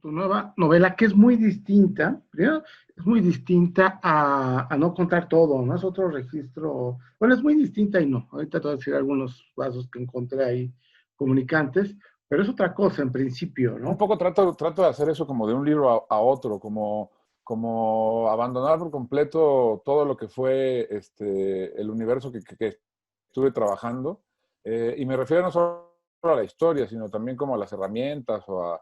tu nueva novela, que es muy distinta, primero, es muy distinta a no contar todo, ¿no? Es otro registro, bueno, es muy distinta y no. Ahorita te voy a decir algunos vasos que encontré ahí comunicantes, pero es otra cosa en principio, Un ¿no? poco trato de hacer eso como de un libro a otro, como abandonar por completo todo lo que fue el universo que estuve trabajando. Y me refiero no solo a la historia, sino también como a las herramientas o a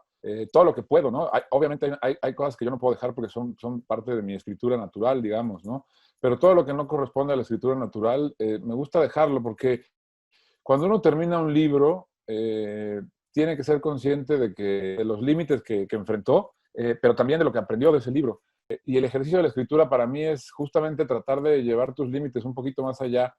todo lo que puedo, ¿no? Obviamente hay cosas que yo no puedo dejar porque son parte de mi escritura natural, digamos, ¿no? Pero todo lo que no corresponde a la escritura natural, me gusta dejarlo porque cuando uno termina un libro, tiene que ser consciente de los límites que enfrentó, pero también de lo que aprendió de ese libro. Y el ejercicio de la escritura para mí es justamente tratar de llevar tus límites un poquito más allá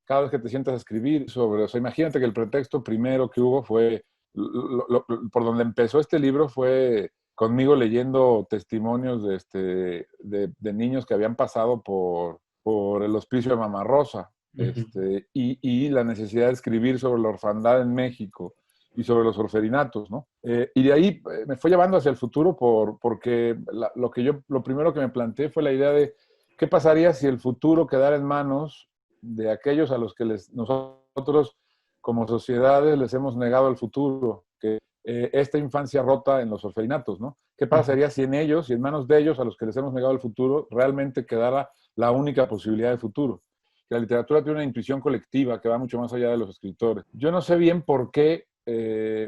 cada vez que te sientas a escribir sobre. O sea, imagínate que el pretexto primero que hubo fue, por donde empezó este libro fue conmigo leyendo testimonios de niños que habían pasado por el hospicio de Mama Rosa, Ujú. y la necesidad de escribir sobre la orfandad en México y sobre los orferinatos, ¿no? Y de ahí me fue llevando hacia el futuro porque lo primero que me planteé fue la idea de qué pasaría si el futuro quedara en manos de aquellos a los que nosotros como sociedades les hemos negado el futuro, que esta infancia rota en los orferinatos, ¿no? ¿Qué Ujú. pasaría si en ellos y en manos de ellos a los que les hemos negado el futuro realmente quedara la única posibilidad de futuro? Que la literatura tiene una intuición colectiva que va mucho más allá de los escritores. Yo no sé bien por qué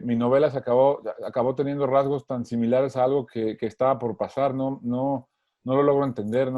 mi novela acabó teniendo rasgos tan similares a algo que estaba por pasar, no lo logro entender,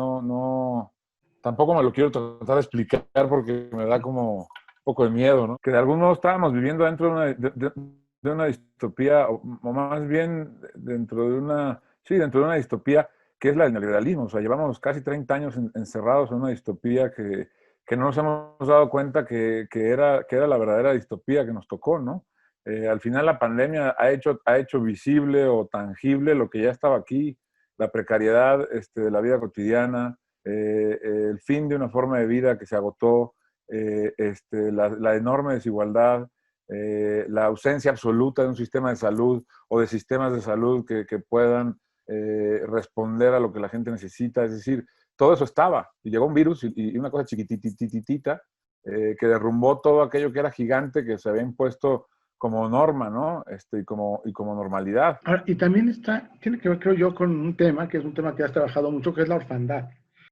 tampoco me lo quiero tratar de explicar porque me da como un poco de miedo, ¿no? Que de algún modo estábamos viviendo dentro de una distopía, o más bien dentro de una distopía que es la del neoliberalismo. O sea, llevamos casi 30 años encerrados en una distopía que no nos hemos dado cuenta que era la verdadera distopía que nos tocó, ¿no? Al final la pandemia ha hecho visible o tangible lo que ya estaba aquí, la precariedad de la vida cotidiana, el fin de una forma de vida que se agotó, la enorme desigualdad, la ausencia absoluta de un sistema de salud o de sistemas de salud que puedan responder a lo que la gente necesita. Es decir, todo eso estaba. Y llegó un virus y una cosa chiquitititita que derrumbó todo aquello que era gigante, que se había impuesto como norma, ¿no? Y como normalidad. Ahora, y también tiene que ver, creo yo, con un tema, que es un tema que has trabajado mucho, que es la orfandad.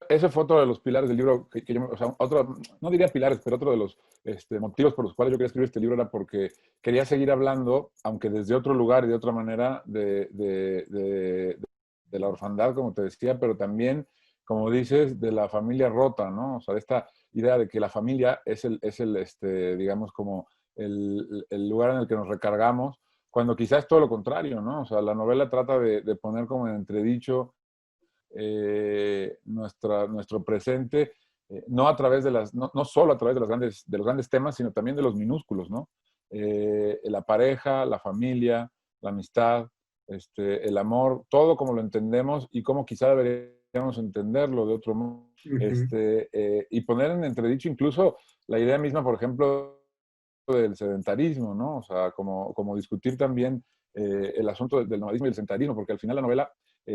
Ese fue otro de los pilares del libro, o sea, otro, no diría pilares, pero otro de los motivos por los cuales yo quería escribir este libro era porque quería seguir hablando, aunque desde otro lugar y de otra manera, de la orfandad, como te decía, pero también, como dices, de la familia rota, ¿no? O sea, de esta idea de que la familia es digamos, como el lugar en el que nos recargamos, cuando quizás es todo lo contrario, ¿no? O sea, la novela trata de poner como en entredicho nuestro presente, no a través no solo a través de los grandes temas, sino también de los minúsculos, ¿no? La pareja, la familia, la amistad, el amor, todo como lo entendemos y como quizá deberíamos entenderlo de otro modo. Ujú. Y poner en entredicho incluso la idea misma, por ejemplo, del sedentarismo, ¿no? O sea, como discutir también el asunto del nomadismo y el sedentarismo, porque al final la novela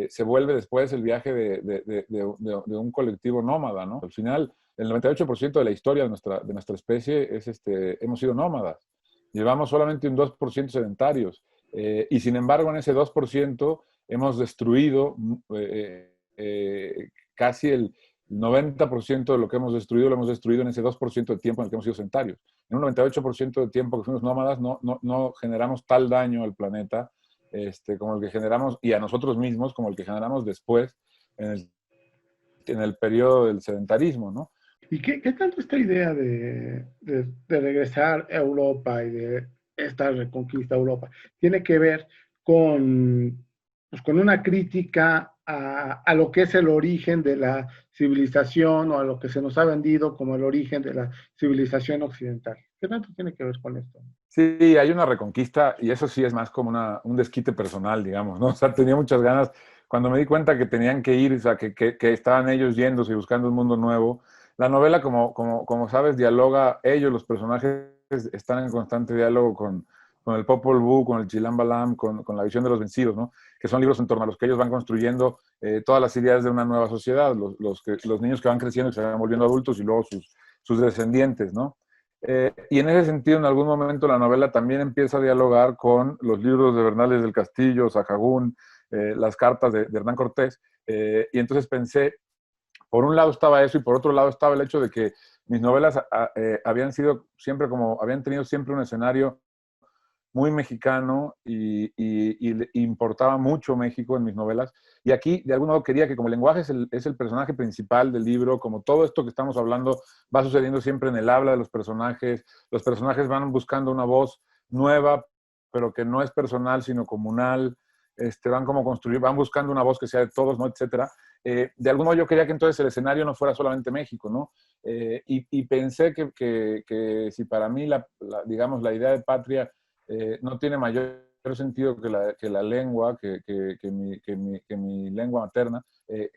se vuelve después el viaje de un colectivo nómada, ¿no? Al final, el 98% de la historia de nuestra especie hemos sido nómadas. Llevamos solamente un 2% sedentarios. Y sin embargo, en ese 2% hemos destruido casi el 90% de lo que hemos destruido, lo hemos destruido en ese 2% de tiempo en el que hemos sido sedentarios. En un 98% de tiempo que fuimos nómadas, no generamos tal daño al planeta como el que generamos, y a nosotros mismos, como el que generamos después, en el periodo del sedentarismo, ¿no? ¿Y qué tanto esta idea de regresar a Europa y de esta reconquista a Europa tiene que ver con una crítica a lo que es el origen de la civilización o a lo que se nos ha vendido como el origen de la civilización occidental? ¿Qué tanto tiene que ver con esto? Sí, hay una reconquista y eso sí es más como un desquite personal, digamos, ¿no? O sea, tenía muchas ganas, cuando me di cuenta que tenían que ir, o sea, que estaban ellos yéndose y buscando un mundo nuevo. La novela, como sabes, dialoga, ellos, los personajes, están en constante diálogo con el Popol Vuh, con el Chilam Balam, con la visión de los vencidos, ¿no? que son libros en torno a los que ellos van construyendo todas las ideas de una nueva sociedad, los niños que van creciendo y se van volviendo adultos y luego sus descendientes, ¿no? Y en ese sentido, en algún momento la novela también empieza a dialogar con los libros de Bernales del Castillo, Sahagún, las cartas de Hernán Cortés, y entonces pensé, por un lado estaba eso y por otro lado estaba el hecho de que mis novelas habían sido siempre como, habían tenido siempre un escenario muy mexicano y importaba mucho México en mis novelas. Y aquí, de algún modo, quería que como el lenguaje es el personaje principal del libro, como todo esto que estamos hablando va sucediendo siempre en el habla de los personajes van buscando una voz nueva, pero que no es personal, sino comunal, van como construir, van buscando una voz que sea de todos, ¿no? Etcétera. De algún modo yo quería que entonces el escenario no fuera solamente México, ¿no? Y pensé que si para mí, digamos, la idea de patria no tiene mayor sentido que la lengua, que mi lengua materna.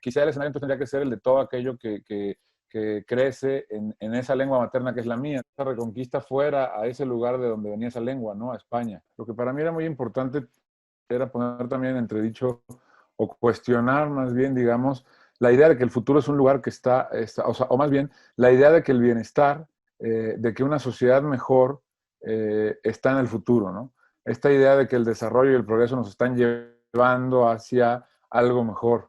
Quizá el escenario entonces tendría que ser el de todo aquello que crece en esa lengua materna que es la mía. Esa reconquista fuera a ese lugar de donde venía esa lengua, ¿no? A España. Lo que para mí era muy importante era poner también en entredicho o cuestionar más bien, digamos, la idea de que el futuro es un lugar que o más bien, la idea de que el bienestar, de que una sociedad mejor está en el futuro, ¿no? Esta idea de que el desarrollo y el progreso nos están llevando hacia algo mejor.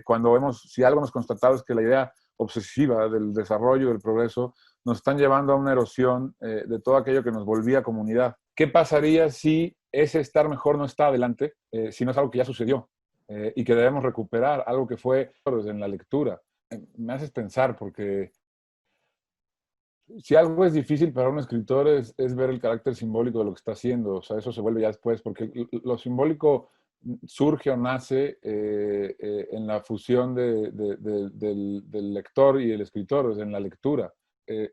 Cuando vemos, si algo hemos constatado es que la idea obsesiva del desarrollo, del progreso, nos están llevando a una erosión de todo aquello que nos volvía comunidad. ¿Qué pasaría si ese estar mejor no está adelante, si no es algo que ya sucedió y que debemos recuperar, algo que fue en la lectura? Me haces pensar porque si algo es difícil para un escritor es ver el carácter simbólico de lo que está haciendo. O sea, eso se vuelve ya después, porque lo simbólico surge o nace en la fusión del lector y el escritor, o sea, en la lectura.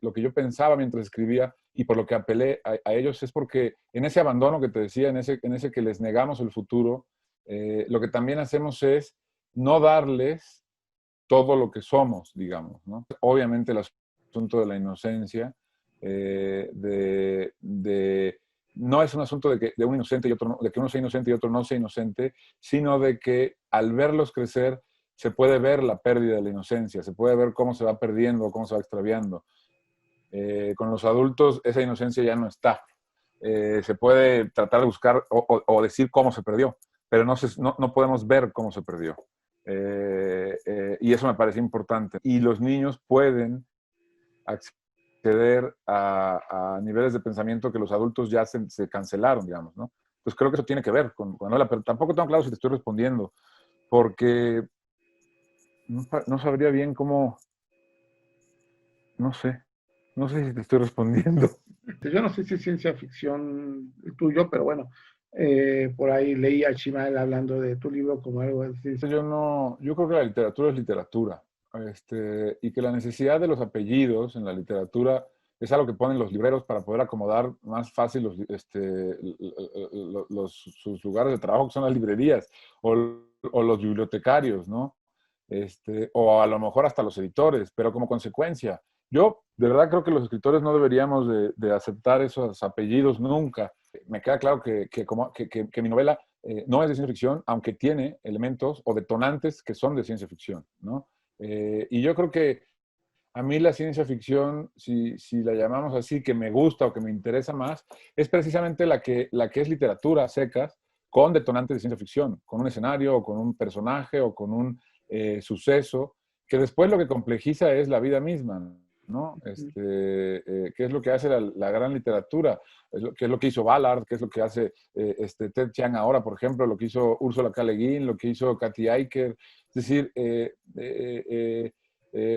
Lo que yo pensaba mientras escribía y por lo que apelé a ellos es porque en ese abandono que te decía, en ese que les negamos el futuro, lo que también hacemos es no darles todo lo que somos, digamos, ¿no? Obviamente el asunto de la inocencia, no es un asunto de un inocente y otro no, de que uno sea inocente y otro no sea inocente, sino de que al verlos crecer se puede ver la pérdida de la inocencia, se puede ver cómo se va perdiendo, cómo se va extraviando. Con los adultos esa inocencia ya no está. Se puede tratar de buscar o decir cómo se perdió, pero no podemos ver cómo se perdió. Y eso me parece importante. Y los niños pueden acceder a niveles de pensamiento que los adultos ya se cancelaron, digamos, ¿no? Pues creo que eso tiene que ver con Nola, pero tampoco tengo claro si te estoy respondiendo, porque no sabría bien cómo, no sé, no sé si te estoy respondiendo. Yo no sé si es ciencia ficción el tuyo, pero bueno, por ahí leí a Chimal hablando de tu libro como algo de ciencia. Yo creo que la literatura es literatura, y que la necesidad de los apellidos en la literatura es algo que ponen los libreros para poder acomodar más fácil sus lugares de trabajo, que son las librerías, o los bibliotecarios, ¿no? O a lo mejor hasta los editores, pero como consecuencia. Yo de verdad creo que los escritores no deberíamos de aceptar esos apellidos nunca. Me queda claro que mi novela no es de ciencia ficción, aunque tiene elementos o detonantes que son de ciencia ficción, ¿no? Y yo creo que a mí la ciencia ficción, si la llamamos así, que me gusta o que me interesa más, es precisamente la que es literatura secas, con detonantes de ciencia ficción, con un escenario o con un personaje o con un suceso, que después lo que complejiza es la vida misma, ¿no? ¿Qué es lo que hace la gran literatura? ¿Qué es lo que hizo Ballard? ¿Qué es lo que hace Ted Chiang ahora, por ejemplo? Lo que hizo Ursula K. Le Guin, lo que hizo Kathy Eicher. Es decir,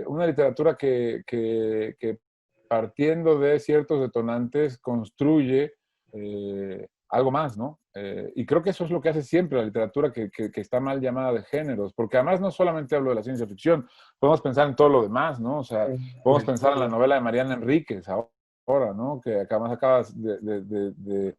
una literatura que partiendo de ciertos detonantes construye algo más, ¿no? Y creo que eso es lo que hace siempre la literatura que está mal llamada de géneros, porque además no solamente hablo de la ciencia ficción, podemos pensar en todo lo demás, ¿no? O sea, podemos pensar en la novela de Mariana Enríquez ahora, ¿no? Que además acaba de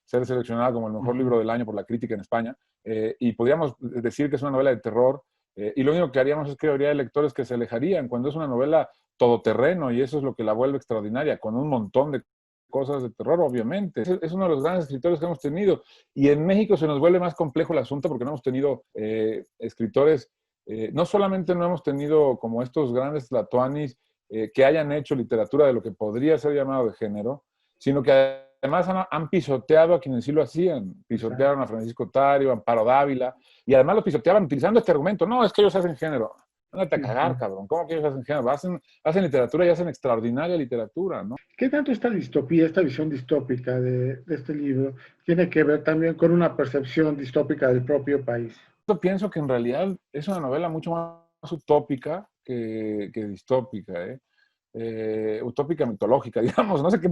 ser seleccionada como el mejor libro del año por la crítica en España, y podríamos decir que es una novela de terror, y lo único que haríamos es que habría lectores que se alejarían cuando es una novela todoterreno, y eso es lo que la vuelve extraordinaria, con un montón de cosas de terror, obviamente. Es uno de los grandes escritores que hemos tenido. Y en México se nos vuelve más complejo el asunto porque no hemos tenido escritores, no solamente no hemos tenido como estos grandes tlatoanis que hayan hecho literatura de lo que podría ser llamado de género, sino que además han pisoteado a quienes sí lo hacían. Pisotearon a Francisco Tario, a Amparo Dávila, y además los pisoteaban utilizando este argumento. No, es que ellos hacen género. Ándate a cagar, cabrón. ¿Cómo que ellos hacen género? Hacen literatura y hacen extraordinaria literatura, ¿no? ¿Qué tanto esta distopía, esta visión distópica de este libro, tiene que ver también con una percepción distópica del propio país? Yo pienso que en realidad es una novela mucho más utópica que distópica, ¿eh? Utópica mitológica, digamos, no sé qué,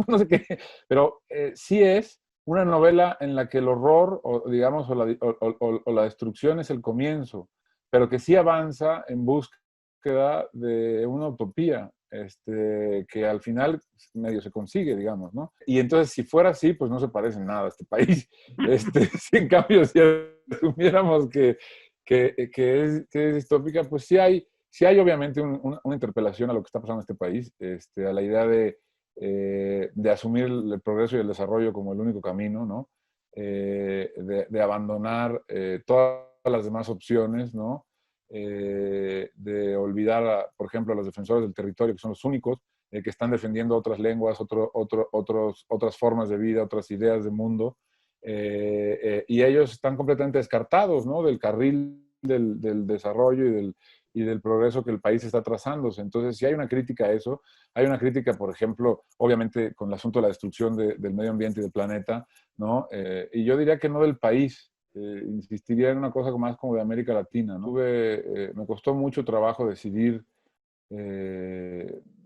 pero sí es una novela en la que el horror, o digamos, o la destrucción es el comienzo, pero que sí avanza en búsqueda de una utopía, que al final medio se consigue, digamos, ¿no? Y entonces, si fuera así, pues no se parece en nada a este país. Si en cambio, si asumiéramos que es distópica, pues sí hay obviamente una interpelación a lo que está pasando en este país, a la idea de asumir el progreso y el desarrollo como el único camino, ¿no? De abandonar todas las demás opciones, ¿no? De olvidar, por ejemplo, a los defensores del territorio, que son los únicos que están defendiendo otras lenguas, otras formas de vida, otras ideas de mundo, y ellos están completamente descartados, ¿no? Del carril del desarrollo y del progreso que el país está trazándose. Entonces, si hay una crítica a eso, hay una crítica, por ejemplo, obviamente con el asunto de la destrucción del medio ambiente y del planeta, ¿no? Y yo diría que no del país, insistiría en una cosa más como de América Latina, ¿no? Me costó mucho trabajo decidir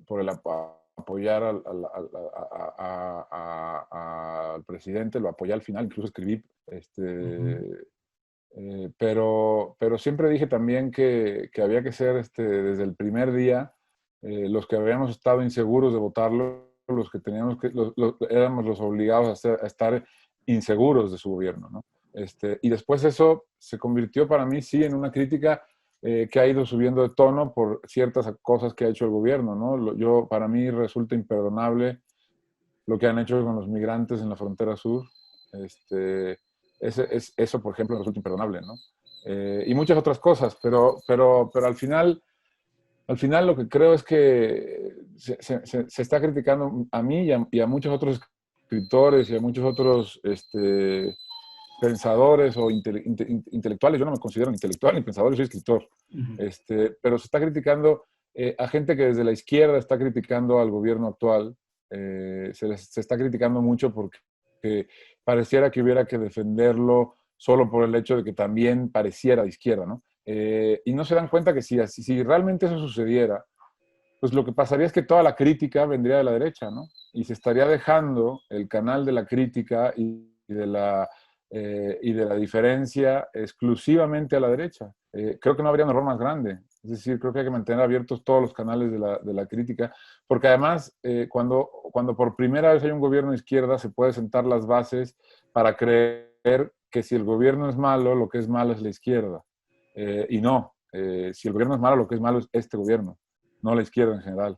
por el apoyar al presidente, lo apoyé al final, incluso escribí, pero siempre dije también que había que ser desde el primer día los que habíamos estado inseguros de votarlo, los que teníamos éramos los obligados a estar inseguros de su gobierno, ¿no? Y después eso se convirtió para mí, sí, en una crítica que ha ido subiendo de tono por ciertas cosas que ha hecho el gobierno, ¿no? Para mí resulta imperdonable lo que han hecho con los migrantes en la frontera sur. Eso, por ejemplo, resulta imperdonable, ¿no? Y muchas otras cosas, pero al final lo que creo es que se está criticando a mí y a muchos otros escritores y a muchos otros pensadores o intelectuales. Yo no me considero intelectual ni pensador, yo soy escritor. Pero se está criticando a gente que desde la izquierda está criticando al gobierno actual. Se está criticando mucho porque pareciera que hubiera que defenderlo solo por el hecho de que también pareciera de izquierda, ¿no? Y no se dan cuenta que si realmente eso sucediera, pues lo que pasaría es que toda la crítica vendría de la derecha, ¿no? Y se estaría dejando el canal de la crítica y de la diferencia exclusivamente a la derecha. Creo que no habría un error más grande. Es decir, creo que hay que mantener abiertos todos los canales de la crítica, porque además, cuando por primera vez hay un gobierno de izquierda, se puede sentar las bases para creer que si el gobierno es malo, lo que es malo es la izquierda. Y no, si el gobierno es malo, lo que es malo es este gobierno, no la izquierda en general.